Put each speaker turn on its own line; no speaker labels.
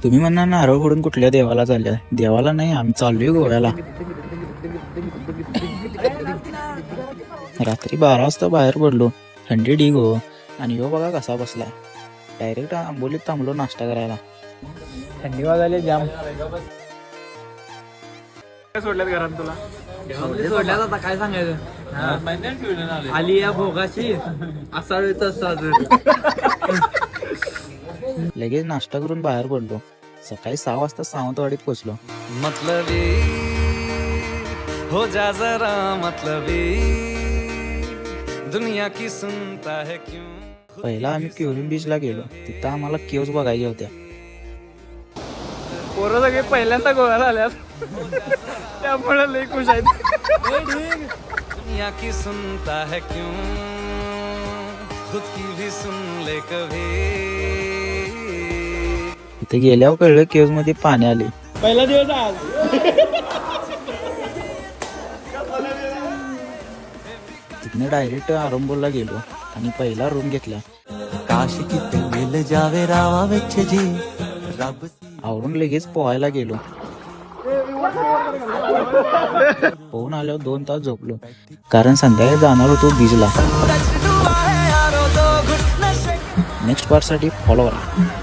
तुम्ही म्हणणार नारळ फोडून कुठल्या देवाला चालल्या? देवाला नाही, आम्ही चाललोय गोव्याला. रात्री 12 वाजता बाहेर पडलो. थंडी ढीग हो. आणि ह्यो बघा कसा बसला. डायरेक्ट आंबोलीत थांबलो नाश्ता करायला.
थंडी वाजायला जाम.
सोडल्यात घरात तुला?
सोडल्यात आता काय सांगायचं. आली या भोगाशी असा
लगेच नाश्ता करून बाहेर पडलो. सकाळी 6 वाजता सावंतवाडीत पोहोचलो.
मतलबी हो जा जरा मतलबी दुनिया की सुनता है क्यों.
पहिला आम्ही क्युरिन बीचला गेलो. तिथं आम्हाला केव्स बघायच्या होत्या.
पोरं सगळे पहिल्यांदा गोव्याला आल्यात त्यामुळे लई खुश आहेत.
दुनिया की सुनता है क्यों खुद की भी सुन ले कभी.
तिथे गेल्यावर कळलं केव्स मध्ये पाणी आले.
पहिला दिवस आज.
तिथनं डायरेक्ट आरंबोलला गेलो आणि पहिला रूम घेतला.
काश किते मिल जावे रावा विच जी रब.
आवरून लगेच पोहायला गेलो. पोहून आल्यावर 2 तास झोपलो, कारण संध्याकाळी जाणार होतो बीचला. नेक्स्ट पार्ट साठी फॉलो करा.